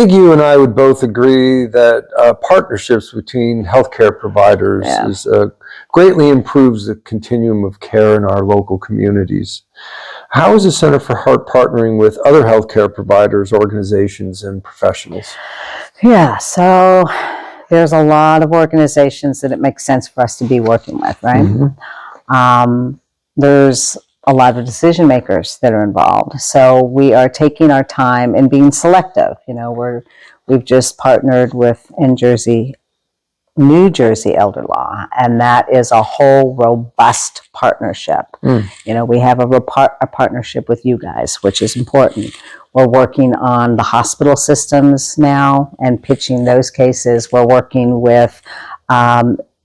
think you and I would both agree that partnerships between healthcare providers greatly improves the continuum of care in our local communities. How is the Center for Heart partnering with other healthcare providers, organizations, and professionals? Yeah, so there's a lot of organizations that it makes sense for us to be working with, right? Mm-hmm. There's a lot of decision makers that are involved. So we are taking our time and being selective. You know, we've just partnered with New Jersey Elder Law, and that is a whole robust partnership. You know, we have a partnership with you guys, which is important. We're working on the hospital systems now and pitching those cases. We're working with,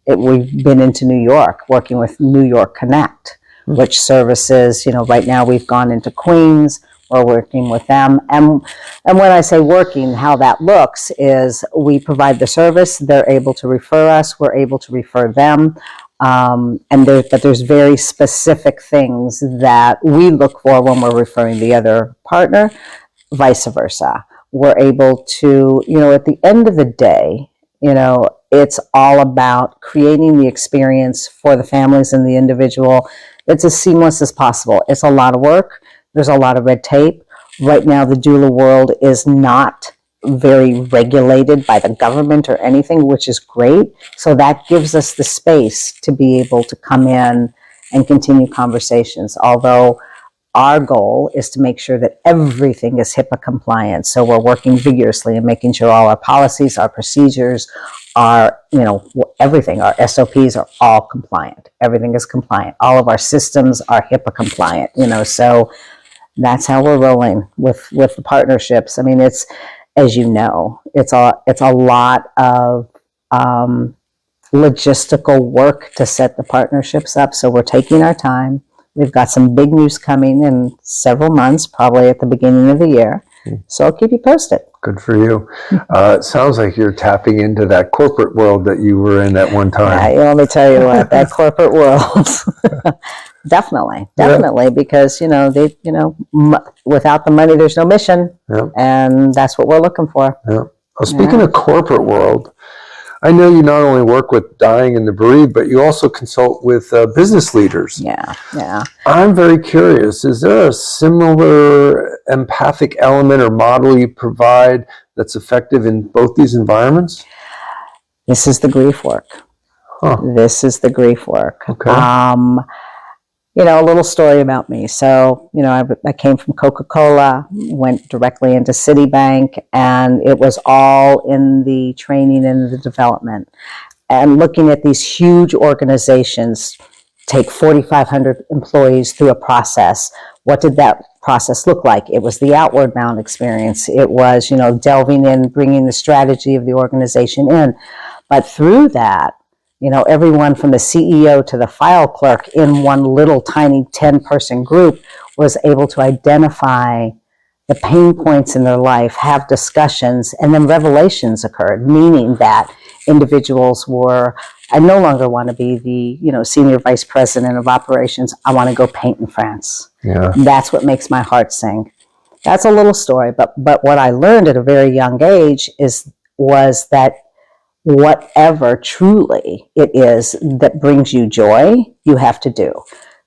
we've been into New York, working with New York Connect, which services, you know, right now we've gone into Queens. We're working with them. And when I say working, how that looks is we provide the service, they're able to refer us, we're able to refer them. But there's very specific things that we look for when we're referring the other partner, vice versa. We're able to, you know, at the end of the day, you know, it's all about creating the experience for the families and the individual. It's as seamless as possible. It's a lot of work. There's a lot of red tape. Right now, the doula world is not very regulated by the government or anything, which is great. So that gives us the space to be able to come in and continue conversations. Although our goal is to make sure that everything is HIPAA compliant. So we're working vigorously and making sure all our policies, our procedures, our, you know, everything, our SOPs are all compliant. Everything is compliant. All of our systems are HIPAA compliant, you know, so that's how we're rolling with the partnerships. I mean, it's, as you know, it's a lot of logistical work to set the partnerships up. So we're taking our time. We've got some big news coming in several months, probably at the beginning of the year. So I'll keep you posted. Good for you. It sounds like you're tapping into that corporate world that you were in at one time. Yeah, let me tell you what, that corporate world. Definitely, because, you know, without the money, there's no mission, and that's what we're looking for. Yeah. Well, speaking of corporate world, I know you not only work with dying and the bereaved, but you also consult with business leaders. Yeah. I'm very curious, is there a similar empathic element or model you provide that's effective in both these environments? This is the grief work. This is the grief work. Okay. You know, a little story about me. So, you know, I came from Coca-Cola, went directly into Citibank, and it was all in the training and the development. And looking at these huge organizations, take 4,500 employees through a process. What did that process look like? It was the outward bound experience. It was, you know, delving in, bringing the strategy of the organization in. But through that, you know, everyone from the CEO to the file clerk in one little tiny 10-person group was able to identify the pain points in their life, have discussions, and then revelations occurred, meaning that individuals were, I no longer want to be the, you know, senior vice president of operations. I want to go paint in France. Yeah. That's what makes my heart sing. That's a little story, but what I learned at a very young age was that whatever truly it is that brings you joy, you have to do.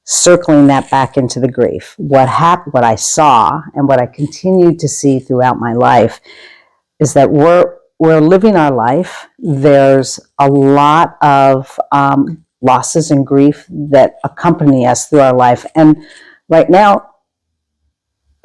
Circling that back into the grief, what I saw and what I continued to see throughout my life is that we're living our life. There's a lot of losses and grief that accompany us through our life. And right now,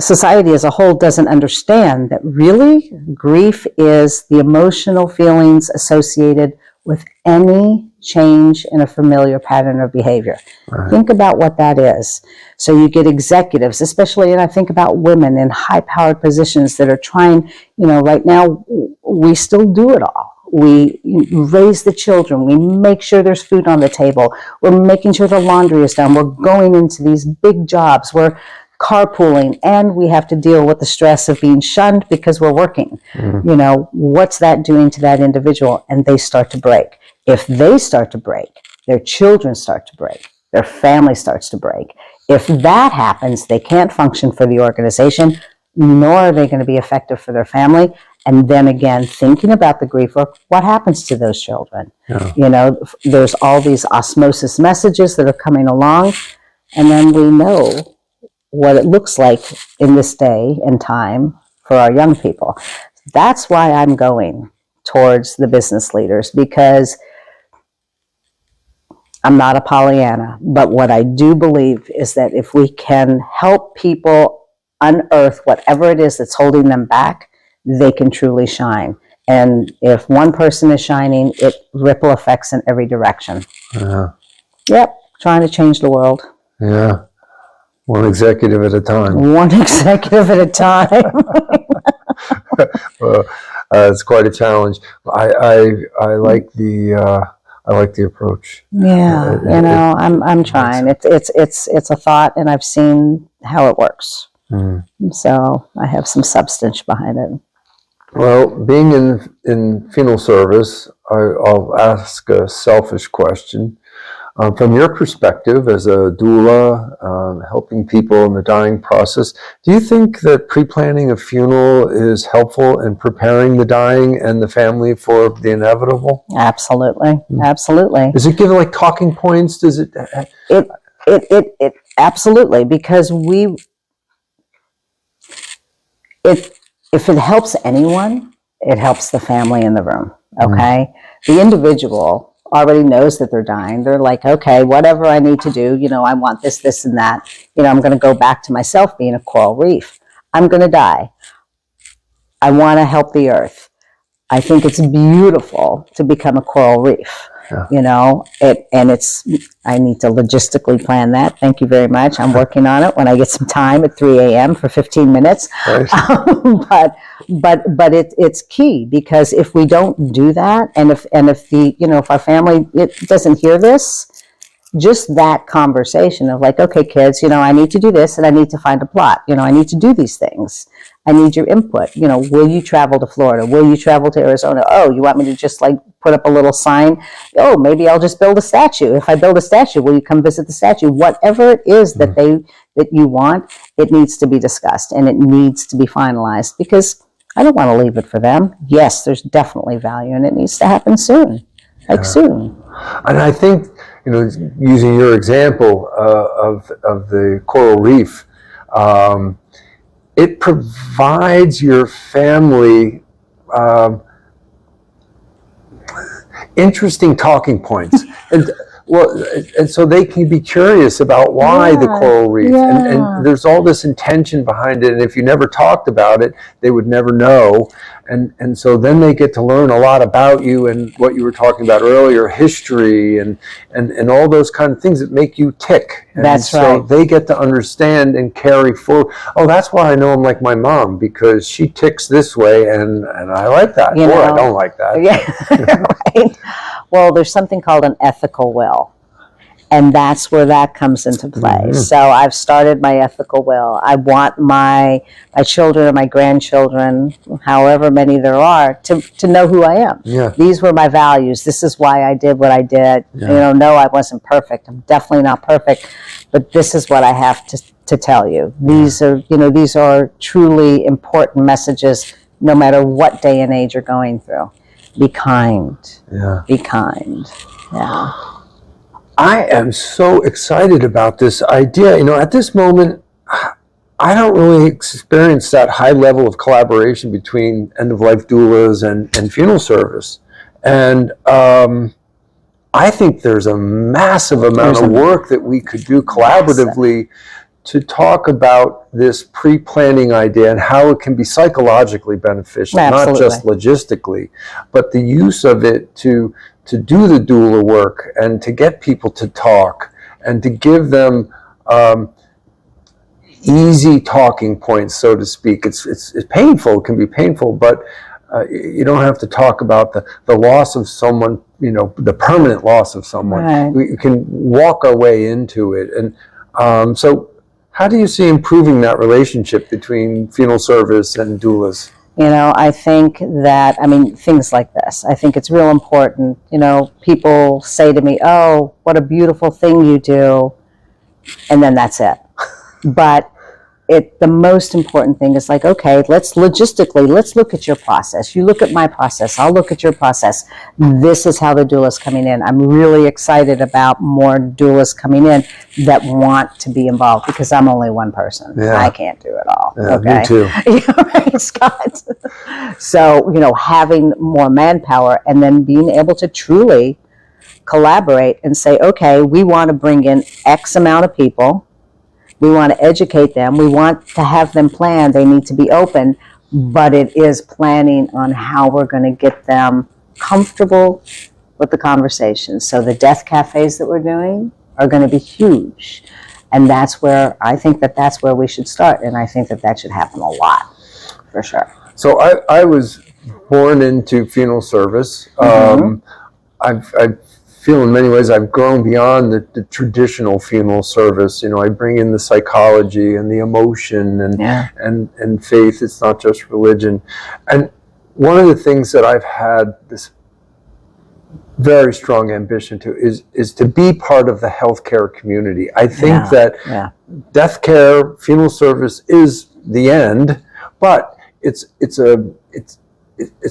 society as a whole doesn't understand that really grief is the emotional feelings associated with any change in a familiar pattern of behavior. Right. Think about what that is. So you get executives, especially, and I think about women in high-powered positions that are trying, you know, right now we still do it all. We raise the children. We make sure there's food on the table. We're making sure the laundry is done. We're going into these big jobs. We're carpooling, and we have to deal with the stress of being shunned because we're working. You know, what's that doing to that individual? And they start to break. If they start to break, their children start to break, their family starts to break. If that happens, they can't function for the organization, nor are they going to be effective for their family, And then again, thinking about the grief work, what happens to those children? Yeah. You know, there's all these osmosis messages that are coming along, and then we know what it looks like in this day and time for our young people. That's why I'm going towards the business leaders, because I'm not a Pollyanna, but what I do believe is that if we can help people unearth whatever it is that's holding them back, they can truly shine. And if one person is shining, it ripple effects in every direction. Yeah. Yep, trying to change the world. Yeah. One executive at a time. One executive at a time. It's quite a challenge. I like the approach. Yeah, you know, I'm trying. It's a thought, and I've seen how it works. So I have some substance behind it. Well, being in funeral service, I'll ask a selfish question. From your perspective as a doula, helping people in the dying process, do you think that pre-planning a funeral is helpful in preparing the dying and the family for the inevitable? Absolutely, absolutely. Does it give like talking points? Does it? It absolutely, because if it helps anyone, it helps the family in the room. Okay, the individual already knows that they're dying. They're like, okay, whatever I need to do, you know, I want this, this, and that. You know, I'm going to go back to myself being a coral reef. I'm going to die. I want to help the earth. I think it's beautiful to become a coral reef. Yeah. You know, I need to logistically plan that. Thank you very much. I'm working on it when I get some time at 3 a.m. for 15 minutes. Right. But it's key, because if we don't do that, and if our family doesn't hear this, just that conversation of like, okay, kids, you know, I need to do this and I need to find a plot. You know, I need to do these things. I need your input. You know, will you travel to Florida? Will you travel to Arizona? Oh, you want me to just like put up a little sign? Oh, maybe I'll just build a statue. If I build a statue, will you come visit the statue? Whatever it is that you want, it needs to be discussed and it needs to be finalized, because I don't want to leave it for them. Yes, there's definitely value, and it needs to happen soon, soon. And I think, you know, using your example of the coral reef, it provides your family interesting talking points, and so they can be curious about why the coral reef, and there's all this intention behind it. And if you never talked about it, they would never know. And so then they get to learn a lot about you and what you were talking about earlier, history and all those kind of things that make you tick. And that's right. So they get to understand and carry forward. Oh, that's why I know I'm like my mom, because she ticks this way, and I like that. Or I don't like that. Yeah, right. Well, there's something called an ethical will. And that's where that comes into play. So I've started my ethical will. I want my children and my grandchildren, however many there are, to know who I am. Yeah. These were my values. This is why I did what I did. Yeah. You know, no, I wasn't perfect. I'm definitely not perfect. But this is what I have to tell you. These are truly important messages, no matter what day and age you're going through. Be kind. Yeah. Be kind. Yeah. I am so excited about this idea. You know, at this moment, I don't really experience that high level of collaboration between end-of-life doulas and funeral service. And I think there's a massive amount of work that we could do collaboratively to talk about this pre-planning idea and how it can be psychologically beneficial, not just logistically, but the use of it to do the doula work and to get people to talk and to give them easy talking points, so to speak. It's painful, it can be painful, but you don't have to talk about the loss of someone, you know, the permanent loss of someone. Right. We can walk our way into it. And so how do you see improving that relationship between funeral service and doulas? You know, I think that, things like this, I think it's real important. You know, people say to me, oh, what a beautiful thing you do. And then that's it. But the most important thing is like, okay, let's look at your process. You look at my process, I'll look at your process. This is how the doula's coming in. I'm really excited about more doulas coming in that want to be involved, because I'm only one person. Yeah. I can't do it all. Yeah, okay. me too. Right, Scott? So, having more manpower and then being able to truly collaborate and say, okay, we want to bring in X amount of people. We want to educate them. We want to have them plan. They need to be open, but it is planning on how we're going to get them comfortable with the conversation. So the death cafes that we're doing are going to be huge. And that's where I think that's where we should start. And I think that should happen a lot, for sure. So I was born into funeral service. I feel in many ways I've grown beyond the traditional funeral service. I bring in the psychology and the emotion and faith. It's not just religion. And one of the things that I've had this very strong ambition to is to be part of the healthcare community. I think that death care, funeral service is the end, but it's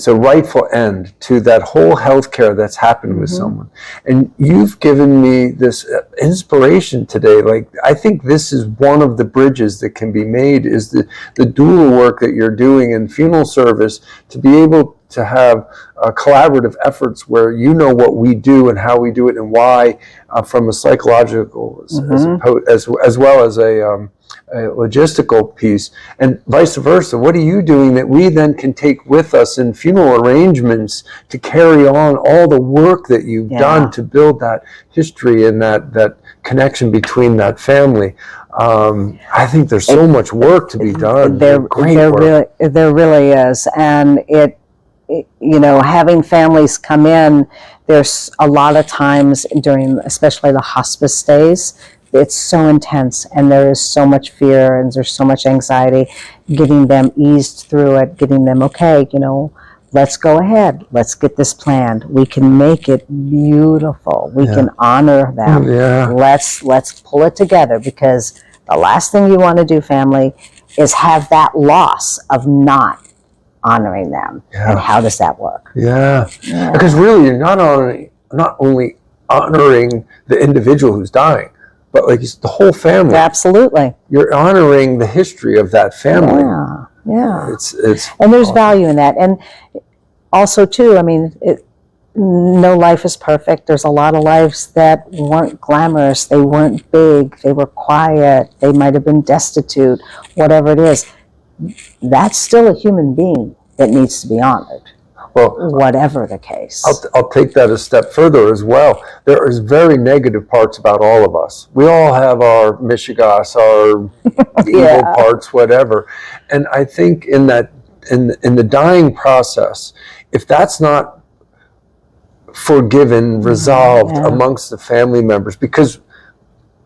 a rightful end to that whole healthcare that's happened with someone. And you've given me this inspiration today. Like, I think this is one of the bridges that can be made, is the doula work that you're doing in funeral service, to be able to have collaborative efforts where what we do and how we do it and why, from a psychological as well as a logistical piece, and vice versa. What are you doing that we then can take with us in funeral arrangements to carry on all the work that you've done to build that history and that connection between that family? I think there's so much work to be done. There really is. And having families come in, there's a lot of times during, especially the hospice stays, it's so intense, and there is so much fear, and there's so much anxiety. Getting them eased through it, getting them, okay, let's go ahead. Let's get this planned. We can make it beautiful. We can honor them. Let's pull it together, because the last thing you want to do, family, is have that loss of not honoring them. And how does that work? Because really, you're not only honoring the individual who's dying, but like the whole family. Absolutely. You're honoring the history of that family. It's and there's value in that. And also too, no life is perfect. There's a lot of lives that weren't glamorous. They weren't big. They were quiet. They might have been destitute, whatever it is. That's still a human being that needs to be honored. Well, whatever the case. I'll take that a step further as well. There is very negative parts about all of us. We all have our mishigas, our evil parts, whatever. And I think in the dying process, if that's not forgiven, resolved amongst the family members, because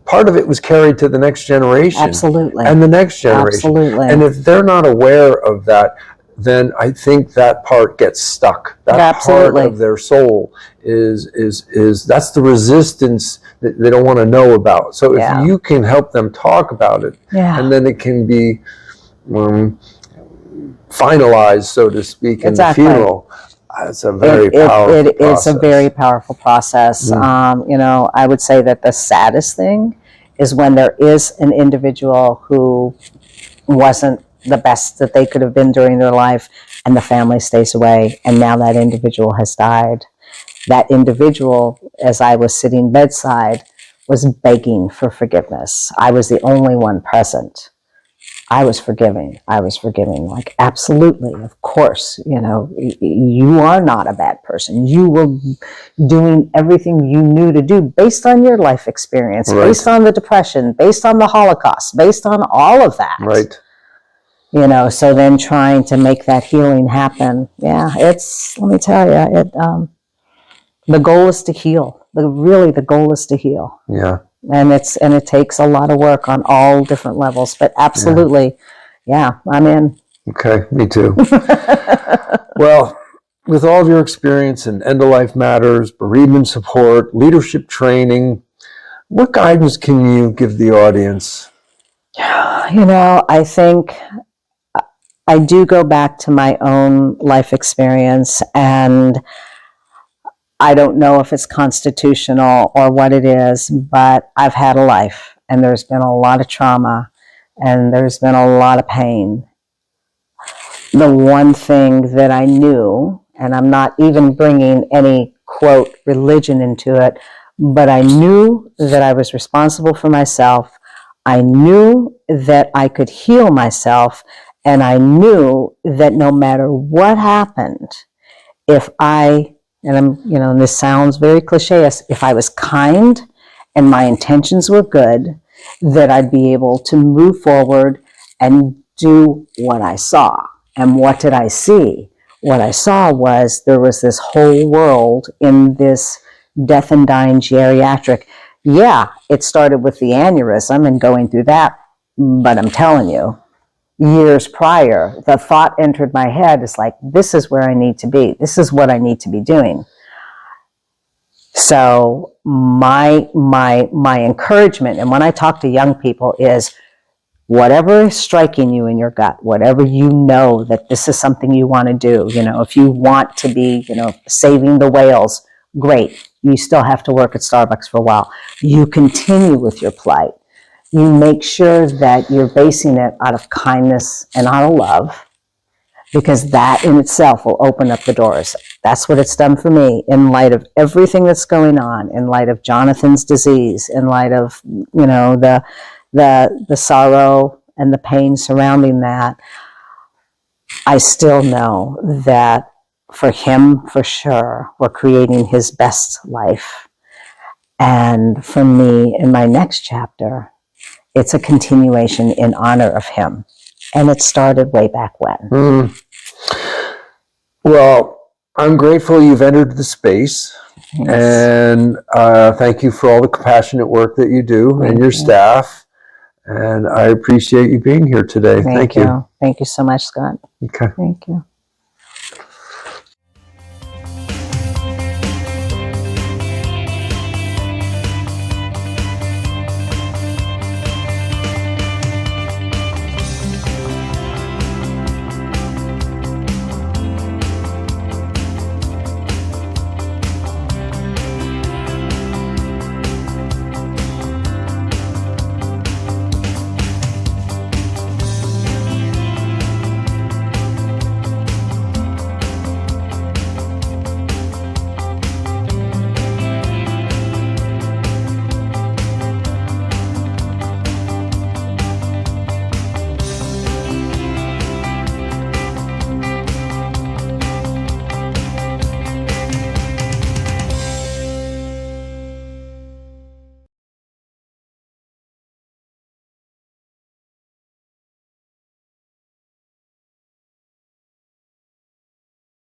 part of it was carried to the next generation. Absolutely. And the next generation. Absolutely. And if they're not aware of that, then I think that part gets stuck. That part of their soul is that's the resistance that they don't want to know about. So if you can help them talk about it, and then it can be finalized, so to speak, in the funeral. It's a very powerful process. It's a very powerful process. I would say that the saddest thing is when there is an individual who wasn't the best that they could have been during their life, and the family stays away, and now that individual has died. That individual, as I was sitting bedside, was begging for forgiveness. I was the only one present. I was forgiving. Like, absolutely, of course, you are not a bad person. You were doing everything you knew to do based on your life experience, based on the depression, based on the Holocaust, based on all of that. Right. So then trying to make that healing happen. Let me tell you, the goal is to heal. The goal is to heal. Yeah. And it takes a lot of work on all different levels, but absolutely, I'm in. Okay, me too. Well, with all of your experience in end-of-life matters, bereavement support, leadership training, what guidance can you give the audience? You know, I think I do go back to my own life experience, and I don't know if it's constitutional or what it is, but I've had a life, and there's been a lot of trauma, and there's been a lot of pain. The one thing that I knew, and I'm not even bringing any, quote, religion into it, but I knew that I was responsible for myself. I knew that I could heal myself, and I knew that no matter what happened, if I, and I'm, you know, and this sounds very cliche, if I was kind and my intentions were good, that I'd be able to move forward and do what I saw. And what did I see? What I saw was there was this whole world in this death and dying geriatric. Yeah, it started with the aneurysm and going through that, but I'm telling you, years prior, the thought entered my head is like, this is where I need to be. This is what I need to be doing. So my encouragement, and when I talk to young people, is whatever is striking you in your gut, whatever you know that this is something you want to do. You know, if you want to be, you know, saving the whales, great. You still have to work at Starbucks for a while. You continue with your plight. You make sure that you're basing it out of kindness and out of love, because that in itself will open up the doors. That's what it's done for me in light of everything that's going on, in light of Jonathan's disease, in light of, you know, the sorrow and the pain surrounding that. I still know that for him, for sure, we're creating his best life. And for me, in my next chapter, it's a continuation in honor of him. And it started way back when. Well, I'm grateful you've entered the space. Thanks. And thank you for all the compassionate work that you do and your staff. And I appreciate you being here today. Thank you. Thank you so much, Scott. Okay. Thank you.